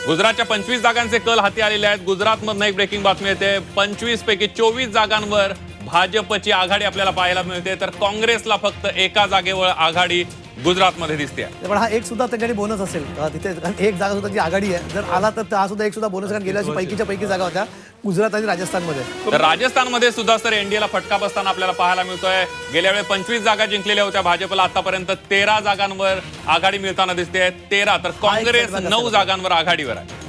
गुजरातच्या 25 जागांचे कल हाती आलेले आहेत। गुजरातमधून एक ब्रेकिंग बातमी येते। 25 पैकी 24 जागांवर भाजपची आघाडी आपल्याला पाहायला मिळते, तर काँग्रेसला फक्त एका जागेवर आघाडी गुजरातमध्ये दिसते। पण हा एक सुद्धा त्यांच्याकडे बोनस असेल तिथे, एक जागा सुद्धा जी आघाडी आहे जर आला तर हा सुद्धा एक सुद्धा बोनस, कारण गेल्या वर्षी पैकीच्या पैकी जागा होत्या गुजरात आणि राजस्थानमध्ये। तर राजस्थानमध्ये सुद्धा सर एनडीएला फटका बसताना आपल्याला पाहायला मिळतोय। गेल्या वेळी 25 जागा जिंकलेल्या होत्या भाजपला, आतापर्यंत 13 जागांवर आघाडी मिळताना दिसते। 13 तर काँग्रेस 9 जागांवर आघाडीवर आहे।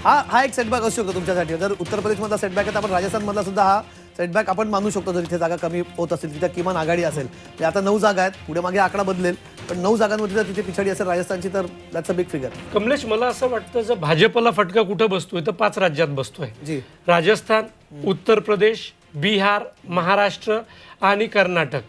हा एक सेटबॅक असू शकतो तुमच्यासाठी। जर उत्तर प्रदेशमधला सेटबॅक आहे तर आपण राजस्थानमधला सुद्धा हा सेटबॅक आपण मानू शकतो। जर इथे जागा कमी होत असेल तिथे किमान आघाडी असेल, म्हणजे आता 9 जागा आहेत, पुढे मागे आकडा बदलेल, पण 9 जागांमध्ये जर तिथे पिछाडी असेल राजस्थानची तर that's a big figure. Kamlesh, मला असं वाटतं जर भाजपला फटका कुठं बसतोय तर 5 राज्यात बसतोय जी। राजस्थान, उत्तर प्रदेश, बिहार, महाराष्ट्र आणि कर्नाटक।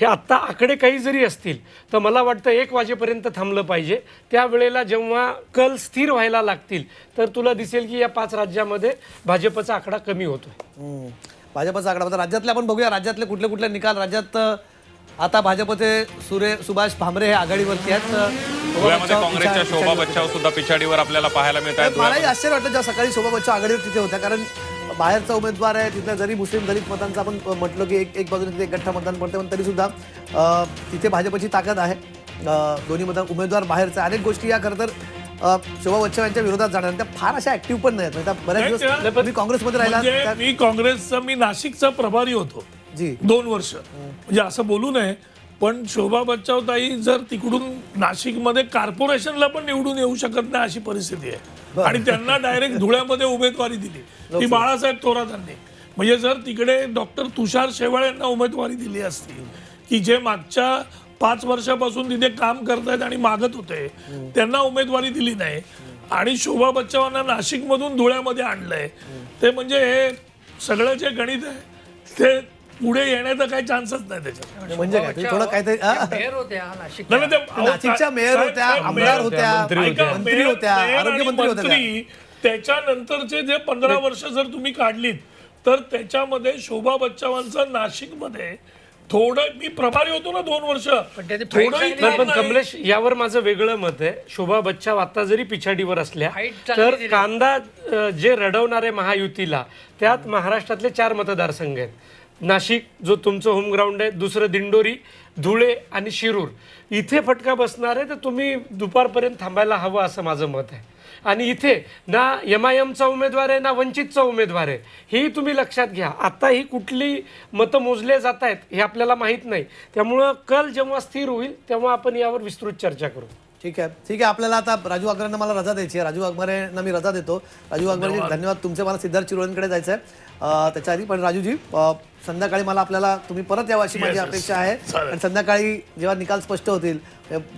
हे आत्ता आकडे काही जरी असतील तर मला वाटतं 1 वाजेपर्यंत थांबलं पाहिजे। त्यावेळेला जेव्हा कल स्थिर व्हायला लागतील तर तुला दिसेल की या 5 राज्यामध्ये भाजपचा आकडा कमी होतोय। भाजपचा आकडा बघा राज्यातले आपण बघूया, राज्यातले कुठले कुठले निकाल। राज्यात आता भाजपचे सुभाष भामरे हे आघाडीवरती आहेत। गोव्यामध्ये काँग्रेसच्या शोभा बच्चाव सुद्धा पिछाडीवर आपल्याला पाहायला मिळत आहेत। मलाही आश्चर्य वाटतं जेव्हा सकाळी शोभा बच्चाव आघाडीवर तिथे होत्या, कारण बाहेरचा उमेदवार आहे तिथल्या, जरी मुस्लिम दलित मतांचा आपण म्हटलं की एक बाजूने तिथे एक गठ्ठा मतदान पडते, पण तरी सुद्धा तिथे भाजपची ताकद आहे। दोन्ही उमेदवार बाहेरचा, अनेक गोष्टी या खरं तर शोभा बच्चाव यांच्या विरोधात जाणार, त्या फार अशा ऍक्टिव्ह पण नाहीत। म्हणजे बऱ्याच दिवस मी काँग्रेसमध्ये राहिला, मी काँग्रेसचा मी नाशिकचा प्रभारी होतो जी 2 वर्ष। म्हणजे असं बोलू नये, पण शोभा बच्चाव ताई जर तिकडून नाशिकमध्ये कॉर्पोरेशनला पण निवडून येऊ शकत नाही अशी परिस्थिती आहे, आणि त्यांना डायरेक्ट धुळ्यामध्ये उमेदवारी दिली ती बाळासाहेब थोरातांनी। म्हणजे जर तिकडे डॉक्टर तुषार शेवाळे यांना उमेदवारी दिली असती, की जे मागच्या 5 वर्षापासून तिथे काम करतायत आणि मागत होते, त्यांना उमेदवारी दिली नाही आणि शोभा बच्चावांना नाशिकमधून धुळ्यामध्ये आणलंय, ते म्हणजे हे सगळं जे गणित आहे ते पुढे येण्याचा काही चान्सच नाही त्याच्यात। म्हणजे काय थोडं काहीतरी मेयर होत्या नाशिकच्या मेयर होत्या, आमदार होत्या, मंत्री होत्या, आरोग्यमंत्री होत्या। त्याच्यानंतरचे जे 15 वर्ष जर तुम्ही काढलीत तर त्याच्यामध्ये शोभा बच्चावांचं नाशिकमध्ये थोडं, मी प्रभारी होतो ना 2 वर्ष, पण कमलेश यावर माझं वेगळं मत आहे। शोभा बच्चाव आता जरी पिछाडीवर असल्या तर कांदा जे रडवणारे महायुतीला त्यात महाराष्ट्रातले 4 मतदारसंघ आहेत। नाशिक जो तुमचं होम ग्राउंड आहे, दुसरं दिंडोरी, धुळे आणि शिरूर, इथे फटका बसणार आहे, तर तुम्ही दुपारपर्यंत थांबायला हवं असं माझं मत आहे। आणि इथे ना MIMचा उमेदवार आहे ना वंचितचा उमेदवार आहे, ही तुम्ही लक्षात घ्या। आता ही कुठली मतं मोजले जात आहेत हे आपल्याला माहीत नाही, त्यामुळं कल जेव्हा स्थिर होईल तेव्हा आपण यावर विस्तृत चर्चा करू। ठीक आहे, आपल्याला आता राजू वाघमारेंना मला रजा द्यायची आहे। राजू वाघमारेंना मी रजा देतो। राजू वाघमारेजी धन्यवाद तुमचे। मला सिद्धार्थ चिरोळेंकडे जायचं आहे त्याच्या आधी, पण राजूजी संध्याकाळी मला आपल्याला तुम्ही परत यावं अशी माझी अपेक्षा आहे। आणि संध्याकाळी जेव्हा निकाल स्पष्ट होतील,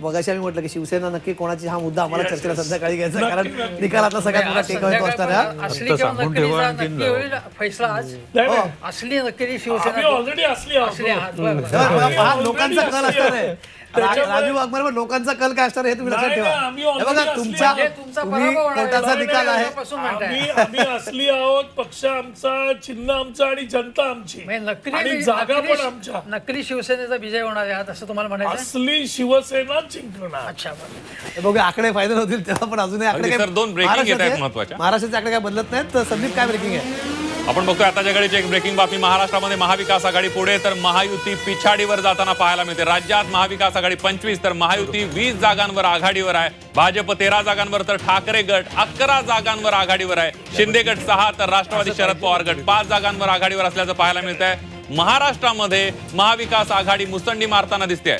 मगाशी आम्ही म्हटलं की शिवसेना नक्की कोणाची, हा मुद्दा आम्हाला चर्चेला संध्याकाळी घ्यायचा आहे, कारण निकालातला सगळ्यात मोठा टेक अवे असणार आहे। फैसला आज असली नक्की शिवसेना ऑलरेडी असली लोकांचा कल असणार आहे। राजू वाघमारे लोकांचा कल काय असणार हे तुम्ही लक्षात ठेवा। बघा कोर्टाचा निकाल आहे, आम्ही असली आहोत, पक्ष आमचा, चिन्ह आमचं आणि जनता आमची, आणि जागा पण आमच्या। नक्की शिवसेनेचा विजय होणार आहे असं तुम्हाला म्हणायचं? असली शिवसेना जिंकणार। अच्छा, बघा आकडे फायनल होतील तेव्हा, पण अजूनही आकडे सर 2 ब्रेकिंग येत आहेत महत्त्वाच्या। महाराष्ट्राचे आकडे काय बदलत नाहीत। तर संदीप काय ब्रेकिंग आहे आपण बघतोय आताच्या घडीची एक ब्रेकिंग बातमी। महाराष्ट्रामध्ये महाविकास आघाडी पुढे तर महायुती पिछाडीवर जाताना पाहायला मिळते। राज्यात महाविकास आघाडी 25 तर महायुती 20 जागांवर आघाडीवर आहे। भाजप 13 जागांवर तर ठाकरे गट 11 जागांवर आघाडीवर आहे। शिंदे गट 6 तर राष्ट्रवादी शरद पवार गट 5 जागांवर आघाडीवर असल्याचं पाहायला मिळत आहे। महाराष्ट्रामध्ये महाविकास आघाडी मुसंडी मारताना दिसते।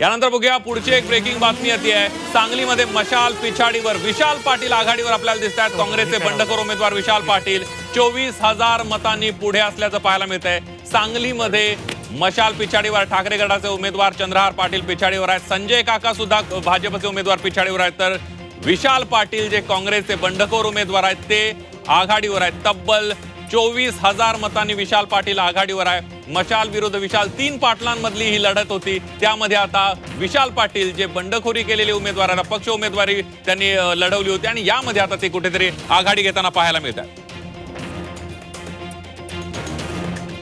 यानंतर बघूया पुढची एक ब्रेकिंग बातमी येते आहे। सांगलीमध्ये मशाल पिछाडीवर विशाल पाटील आघाडीवर आपल्याला दिसत आहेत। काँग्रेसचे बंडखोर उमेदवार विशाल पाटील 24,000 मतांनी पुढे असल्याचं पाहायला मिळत आहे। सांगलीमध्ये मशाल पिछाडीवर, ठाकरे गटाचे उमेदवार चंद्रहार पाटील पिछाडीवर आहेत। संजय काका सुद्धा भाजपचे उमेदवार पिछाडीवर आहेत, तर विशाल पाटील जे काँग्रेसचे बंडखोर उमेदवार आहेत ते आघाडीवर आहेत। तब्बल 24,000 मतांनी विशाल पाटील आघाडीवर आहे। मशाल विरुद्ध विशाल 3 पाटलांमधली ही लढत होती, त्यामध्ये आता विशाल पाटील जे बंडखोरी केलेले उमेदवार, अपक्ष उमेदवारी त्यांनी लढवली होती, आणि यामध्ये आता ते कुठेतरी आघाडी घेताना पाहायला मिळतात।